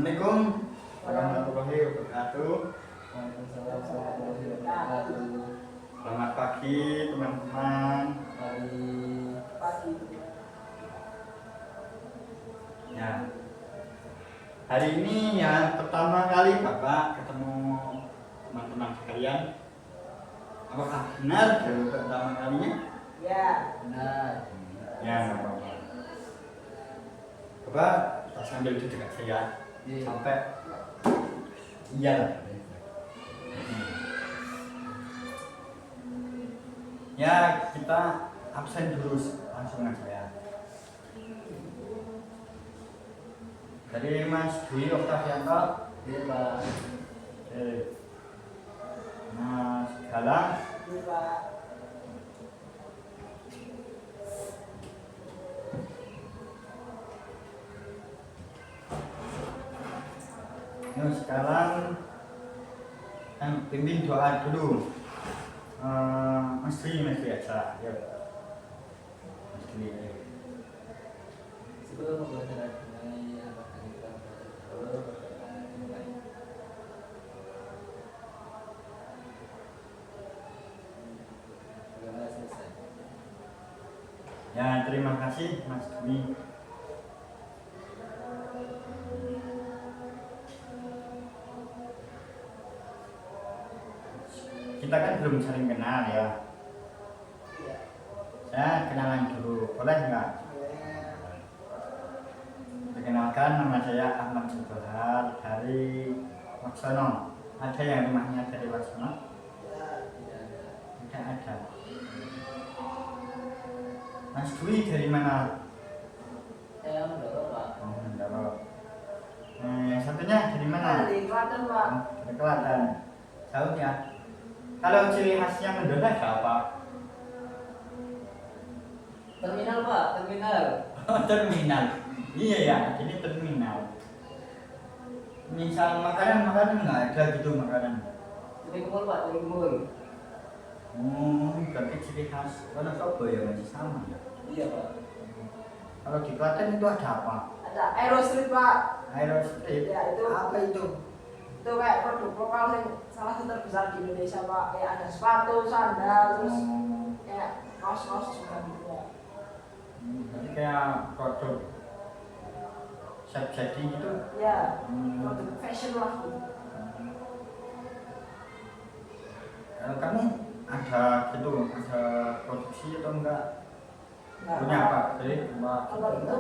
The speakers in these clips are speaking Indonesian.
Assalamualaikum warahmatullahi wabarakatuh. Waalaikumsalam warahmatullahi wabarakatuh. Selamat pagi teman-teman. Pagi. Ya, hari ini yang pertama kali Bapak ketemu teman-teman sekalian. Apakah benar baru pertama kalinya? Ya, benar. Ya, nggak apa-apa. Bapak sambil di dekat saya sampai iya. Ya, kita absen dulu langsung aja ya. Dari Mas Dwi Oktavianto. Iya, Pak. Oke. Mas Galang. Iya, Pak. Yuk, sekarang yang pimpin doa dulu. Mas Dwi aja. Yuk. Mas Dwi. Sebelum pembelajaran dimulai, apakah kita dulu mulai? Sudah selesai. Ya, terima kasih Mas Dwi. Kita kan belum saling kenal ya. Iya. Saya kenalan dulu, boleh nggak? Perkenalkan, nama saya Ahmad Subhar dari Waksono. Ada yang rumahnya dari Waksono? Ya, tidak ada. Tidak ada. Mas Dwi dari mana? Saya Mendoro, Pak. Oh, Mendoro. Yang satunya dari mana? Dari Klaten, Pak. Oh, dari Klaten. Jauh ya. Kalau ciri khasnya Mendoro ada apa? Terminal, Pak. Terminal. Oh, terminal. Iya ya, ini terminal. Misal makanan nggak ada gitu makanan. Dari Kumul, Pak. Dari Kumul. Berarti ciri khas Wonosobo ya masih sama ya. Iya, Pak. Kalau di Klaten itu ada apa? Ada Aerostreet, Pak. Aerostreet. Ya, itu. Apa itu? Itu kayak produk lokal yang salah satu terbesar di Indonesia, Pak. Kayak ada sepatu, sandal, terus kayak kaos-kaos juga gitu, Pak. Berarti kayak produk set jadi gitu. Ya, produk fashion lah gitu. Kalau kamu ada gitu, ada produksi atau enggak? Nah, Punya apa? Jadi kalau itu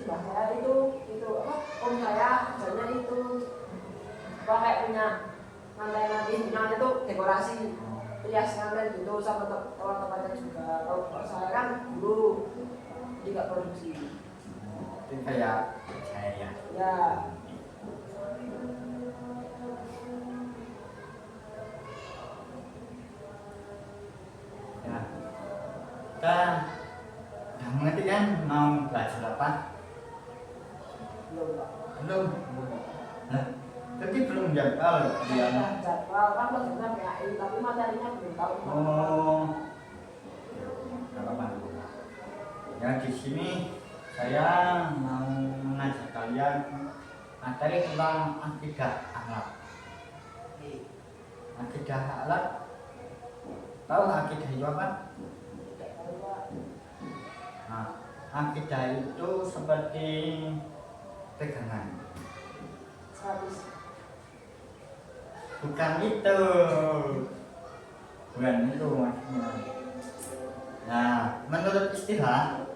si mbak saya itu apa? Om saya kerjanya itu apa kayak punya lantai nanti itu dekorasi rias lantai gitu sama teman-temannya juga. Kalau bapak saya kan dulu juga produksi. itu kayak saya ya. Ya, Ya. Kita udah mengerti kan mau belajar apa? belum, Pak. Belum. Nah, tapi belum jadwal dia. Ada jadwal kan pelajaran PAI tapi materinya belum tahu. Oh, nggak apa-apa. Ya di sini saya mau mengajak kalian materi tentang akidah akhlak. Akidah akhlak, tahu akidah itu apa? Tidak tahu, Pak. Nah, akidah itu seperti pegangan. 100. Bukan itu maksudnya. Nah, menurut istilah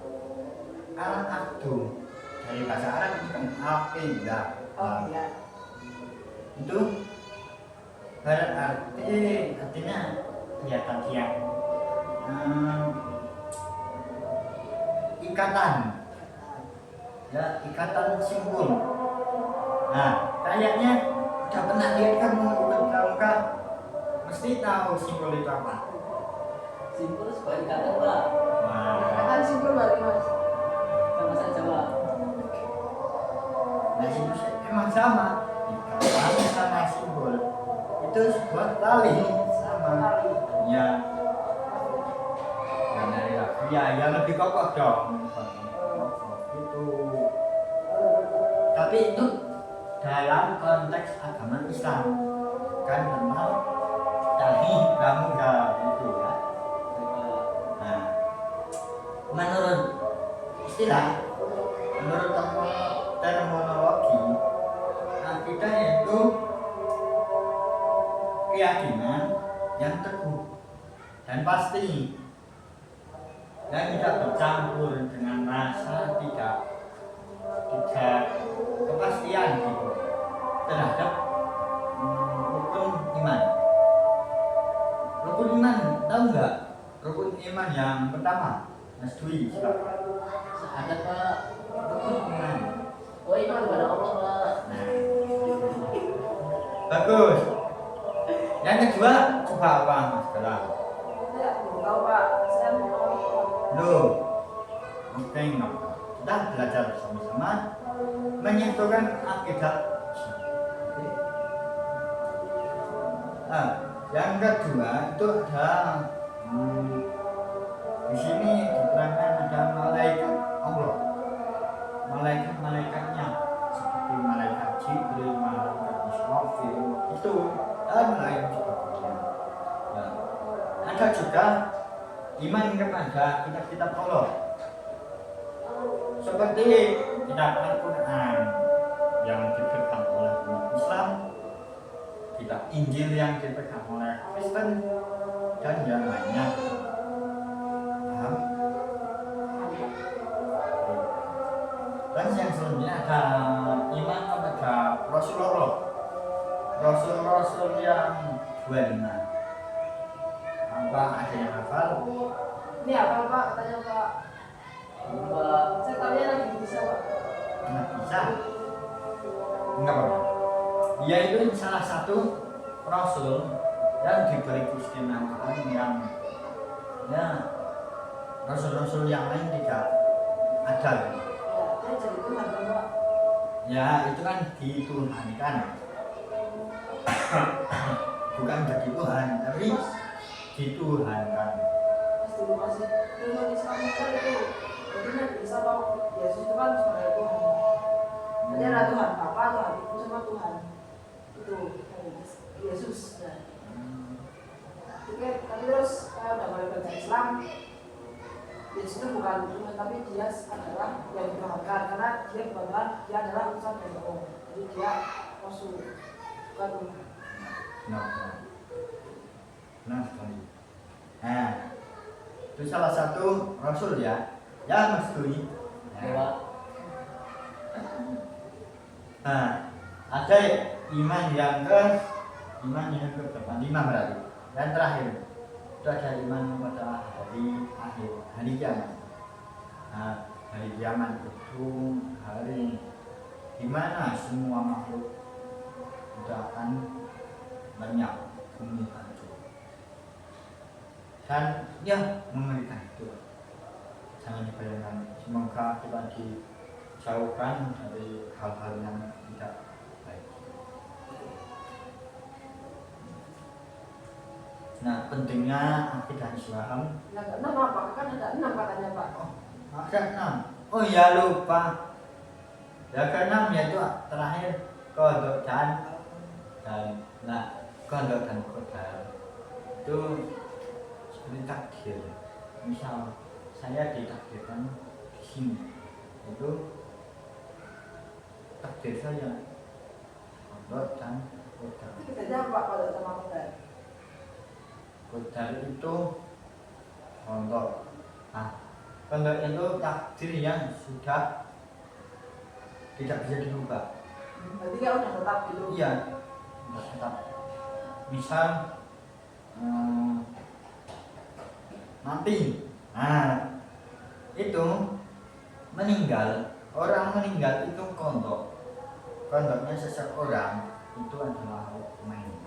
al-aqdu dari bahasa Arab itu kan aqidah. Oh iya. Itu berarti artinya ya tadi ya ikatan ya, ikatan simpul. Nah, kayaknya udah pernah lihat kamu ikut pramuka, mesti tahu simpul itu apa. Simpul sebuah ikatan, Pak. Nah, Ikatan simpul dari Mas. Sama saja, Pak. nah itu emang sama. Ikatan sama simpul itu sebuah tali sama. Tali. Ya. Ya, yang lebih kokoh dong. Itu Tapi itu dalam konteks agama Islam kan memang cari pramuka itu ya. Nah, menurut istilah, menurut terminologi akidah itu keyakinan yang teguh dan pasti dan tidak bercampur dengan rasa tidak kepastian gitu terhadap rukun iman. Rukun iman tahu nggak? Rukun iman yang pertama, Mas Dwi, silakan. Ada Pak, rukun iman. Oh, iman kepada Allah, Pak. Nah, bagus. Yang kedua, coba apa Mas Galang? Saya belum tahu, Pak. Saya mau tahu, Pak. Loh, oke, nggak apa-apa. Kita belajar sama-sama menyentuhkan akidah. Nah, yang kedua itu ada di sini diterangkan ada malaikat Allah, malaikat-malaikatnya seperti malaikat Jibril, malaikat Israfil itu dan lain sebagainya. Nah, ada juga iman kepada kitab-kitab Allah seperti kitab Al-Quran yang dipegang oleh umat Islam, kitab Injil yang dipegang oleh Kristen dan yang lainnya. Paham? Dan yang selanjutnya ada iman kepada Rasulullah, Rasul-Rasul yang 25. Apa ada yang hafal? Ini apa, Pak? Katanya, Pak. Pak, saya tanya lagi bisa, Pak. Nggak bisa. Enggak apa-apa. Dia itu salah satu Rasul yang diberi keistimewaan yang ya Rasul-Rasul yang lain tidak ada. Ya, dia jadi Tuhan, Pak. Ya itu kan dituhankan. Bukan jadi Tuhan, tapi dituhankan. Pas dulu masih Tuhan Islam kan itu, jadi Nabi Isa tahu Yesus itu kan sebagai Tuhan. Jadi ada Tuhan Bapa, Tuhan Ibu sama Tuhan itu Yesus. Nah, oke, tapi terus udah mulai belajar Islam, Yesus itu bukan Tuhan, tapi dia adalah yang dituhankan karena dia bukan Tuhan, dia adalah utusan dari Allah. Jadi dia Rasul, bukan Tuhan. Nah sekali. Nah, itu salah satu Rasul ya. Ya Mas Dwi. Ya. Nah, ada iman yang ke-5 berarti. Dan terakhir itu ada iman kepada hari akhir, hari kiamat. Nah, hari kiamat itu hari di mana semua makhluk tidak akan banyak bumi hancur. Dan ya mengerikan itu. Jangan dibayangkan. Semoga kita dijauhkan dari hal-hal yang tidak baik. Nah, pentingnya akidah Islam. Yang ke-6 apa? Kan ada 6 katanya, Pak. Oh, ada 6. Oh ya lupa. Yang ke-6 yaitu terakhir qada dan qada dan qadar. Itu seperti takdir. Misal saya ditakdirkan di sini, itu takdir saya qada dan qadar. Itu bedanya apa kalau sama qadar? Qadar itu contoh. Nah, qadar itu takdir yang sudah tidak bisa dirubah. Berarti kan udah tetap gitu. Iya, udah tetap. Misal mati, nah itu meninggal, orang meninggal itu kondoknya seseorang itu adalah main,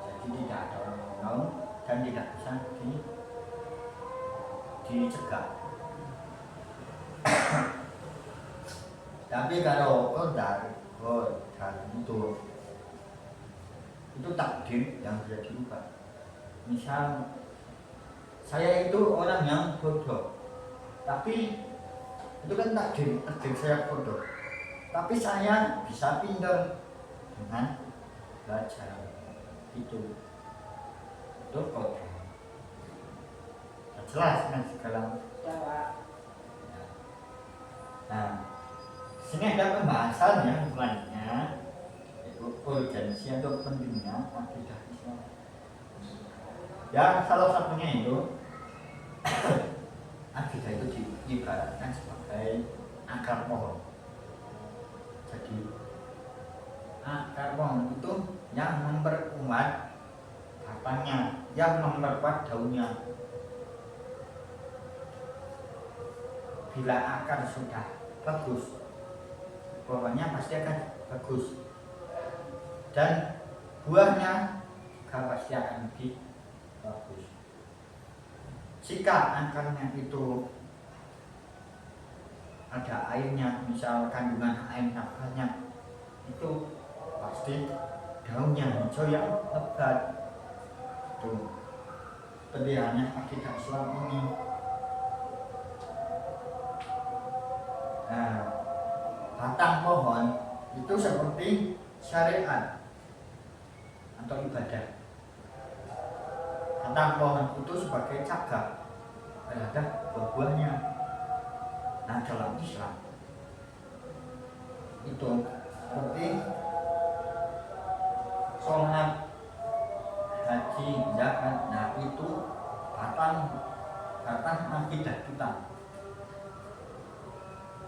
jadi tidak ada orang dan tidak bisa dicegah. Tapi kalau qadar itu takdir yang bisa dirubah. Misal saya itu orang yang bodoh, tapi itu kan takdir saya bodoh. Tapi saya bisa pinter dengan belajar itu kode. Jelas kan segala. Ya Pak. Nah, sini ada pembahasan yang selanjutnya, yaitu urgensi atau pentingnya akidah Islam. Ya, salah satunya itu akidah itu diibaratkan sebagai akar pohon. Jadi akar pohon itu yang memperkuat batangnya, yang memperkuat daunnya. Bila akar sudah bagus, pohonnya pasti akan bagus, dan buahnya juga pasti akan lebih bagus. Jika akarnya itu ada airnya, misal kandungan airnya banyak, itu pasti daunnya hijau yang lebat. Tuh, pilihannya akidah Islam ini. Nah, batang pohon itu seperti syariat atau ibadah. Batang pohon itu sebagai cagak terhadap buah-buahnya. Nah, dalam Islam itu seperti sholat, haji, zakat. Nah, itu batang akidah kita.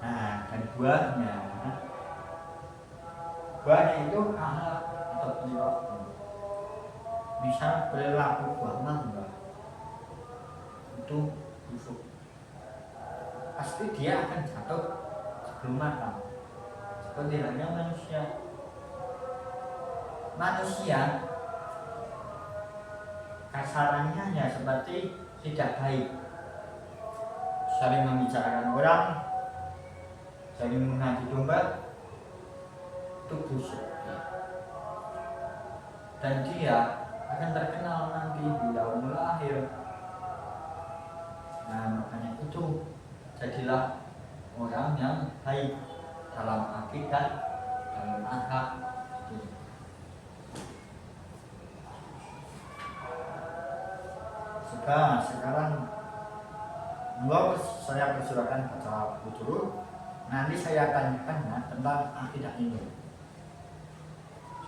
Nah, dan buahnya itu akhlak atau perilaku. Misal perilaku buah mangga itu busuk, pasti dia akan jatuh sebelum matang. Seperti halnya manusia kasarannya ya seperti tidak baik, sering membicarakan orang, sering menghati domba, itu busuk, dan dia akan terkenal nanti di yaumul akhir. Nah, makanya itu jadilah orang yang baik dalam akidah, dalam akhlak. Sekarang saya persilakan baca buku. Nanti saya akan tanya tentang akidah ini.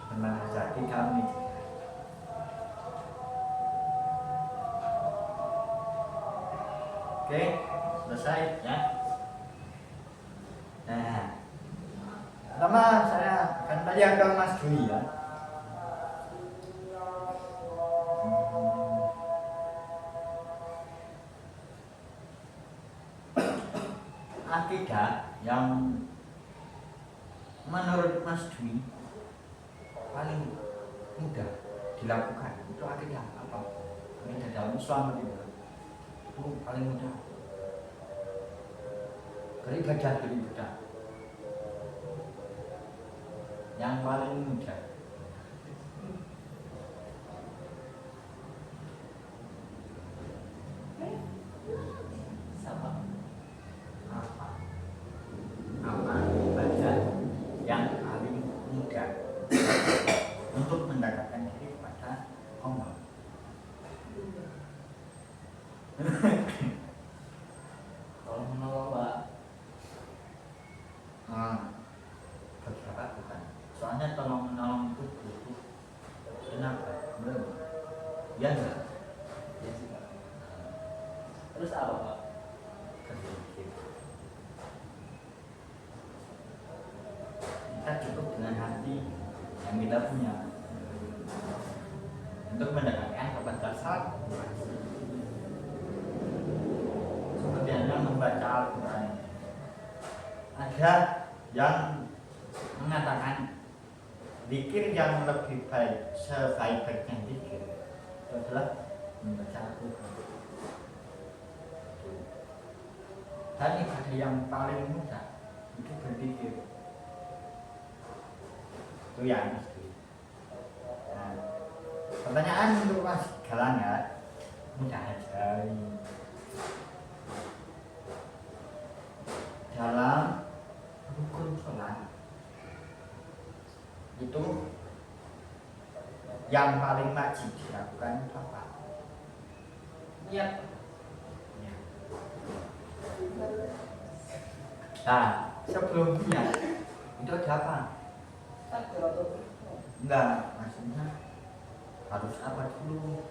Sebenarnya jadi kami. Oke, selesai ya. Nah, pertama saya akan tanya ke Mas Dwi ya. Akidah yang menurut Mas Dwi paling mudah dilakukan itu akidah apa? Akidah dalam Islam itu paling mudah. Beribadah yang paling mudah. Sama apa ibadah yang paling mudah untuk mendekatkan diri kepada Allah. Kalau menolong Pak, beberapa bukan. Soalnya tolong menolong itu butuh tenaga, benar? Ya enggak? ya sih Pak. Terus apa Pak? Berpikir. Kita cukup dengan hati yang kita punya untuk mendekatkan kepada saat seperti Anda membaca Al-Quran. Ada yang mengatakan zikir yang lebih baik, sebaik-baiknya zikir itu adalah membaca Al-Quran. Dan ibadah yang paling mudah itu berzikir. Itu yang mesti. Nah, pertanyaan untuk Mas Galang ya, mudah aja. Dalam rukun sholat itu yang paling wajib dilakukan itu apa? Niat. Ya. Nah, sebelumnya itu ada apa? Takbir atau Enggak, maksudnya harus apa dulu?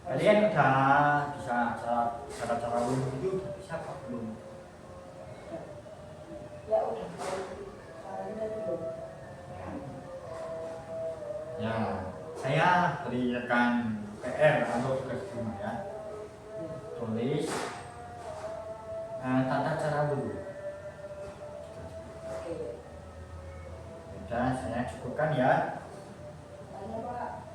Kalian udah bisa cara wudhu itu udah bisa apa belum? ya udah caranya dulu. Ya, saya berikan PR atau tugas rumah ya. Tulis tata cara wudhu. Oke. Sudah saya cukupkan ya. Tanya Pak,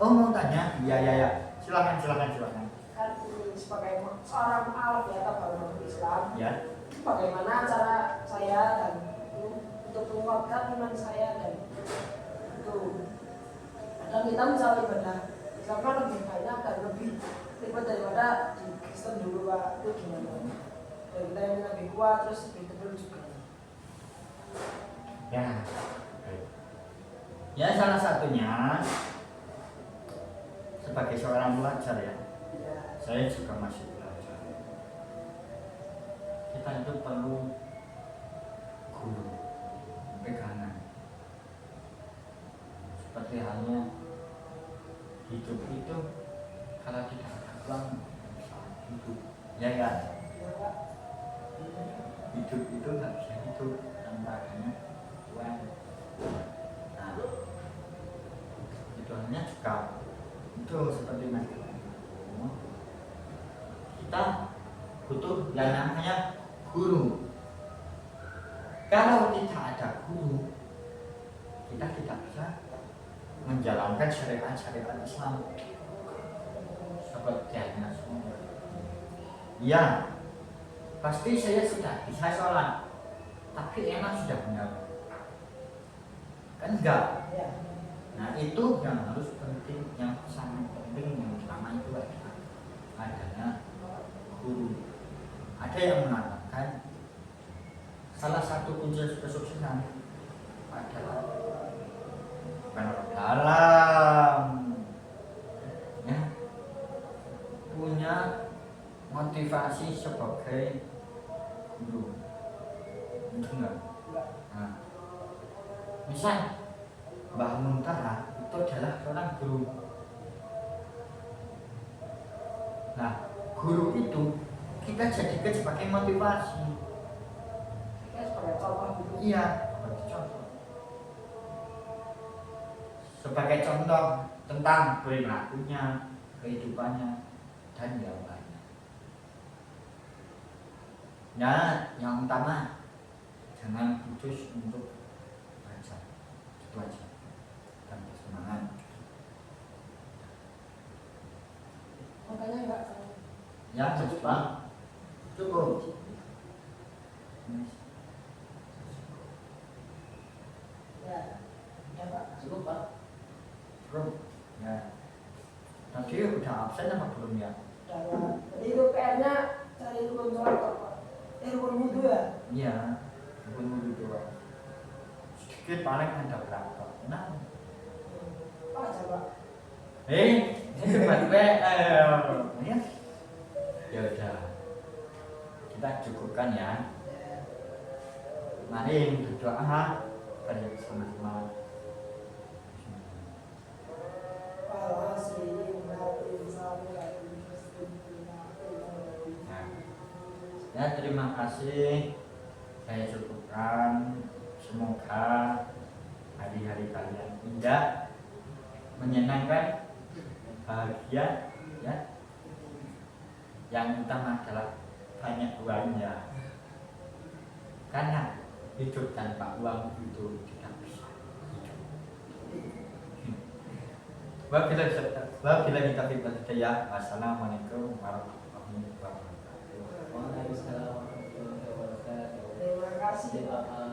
Oh mau tanya? Iya. Silakan. kan ini sebagai seorang alaf ya atau baru Islam, Ya. bagaimana cara saya dan untuk menguatkan iman saya dan itu dan kita misalnya ibadah Islam kan lebih banyak dan lebih ribet daripada di Kristen dulu Pak, itu gimana? Dan kita yang lebih kuat terus lebih tebal juga. Ya. Ya salah satunya sebagai seorang pelajar ya. Ya, Saya juga masih belajar. Kita itu perlu guru pegangan. Seperti halnya hidup itu kalau tidak ada uang bisa hidup, ya kan? ya Pak. Hidup itu nggak bisa hidup tanpa adanya uang. Nah, itu hanya juga itu seperti mas kita butuh yang namanya guru. Kalau tidak ada guru, kita tidak bisa menjalankan syariat Islam seperti halnya semua. Ya, pasti saya sudah bisa sholat, tapi enak sudah benar. Kan enggak. Ya. Nah itu yang harus penting, yang sangat penting yang utama itu adalah adanya guru. Ada yang mengatakan salah satu kunci kesuksesan adalah bukan orang dalam ya, punya motivasi sebagai guru. Enggak. Nah, misal Mbah Muntara itu adalah seorang guru. Nah, guru itu kita jadikan sebagai motivasi. Kita sebagai contoh dulu. Iya, sebagai contoh. Sebagai contoh tentang perilakunya, kehidupannya, dan yang lainnya. Nah, yang utama jangan putus untuk belajar. Itu aja. Dan bersemangat. Makanya enggak Ya, cukup Bang. Cukup. ya, ya Pak. Cukup Pak. Cukup. Ya. Tadi udah absen apa belum ya? Dan jadi itu PR-nya cari rukun sholat Pak. Rukun wudhu ya. Iya. Rukun wudhu doang. Sedikit paling ada berapa? Nah. Pak aja Pak. Itu buat PR. Ya. Ya udah. Kita cukupkan ya. Mari berdoa bersama-sama. Ya terima kasih. Saya cukupkan. Semoga hari-hari kalian indah, menyenangkan, bahagia, ya. Yang utama adalah banyak uangnya. Karena hidup tanpa uang itu tidak bisa hidup. Wabillahi taufiq wal hidayah. Wassalamualaikum warahmatullahi wabarakatuh. Waalaikumsalam warahmatullahi wabarakatuh. Terima kasih Pak.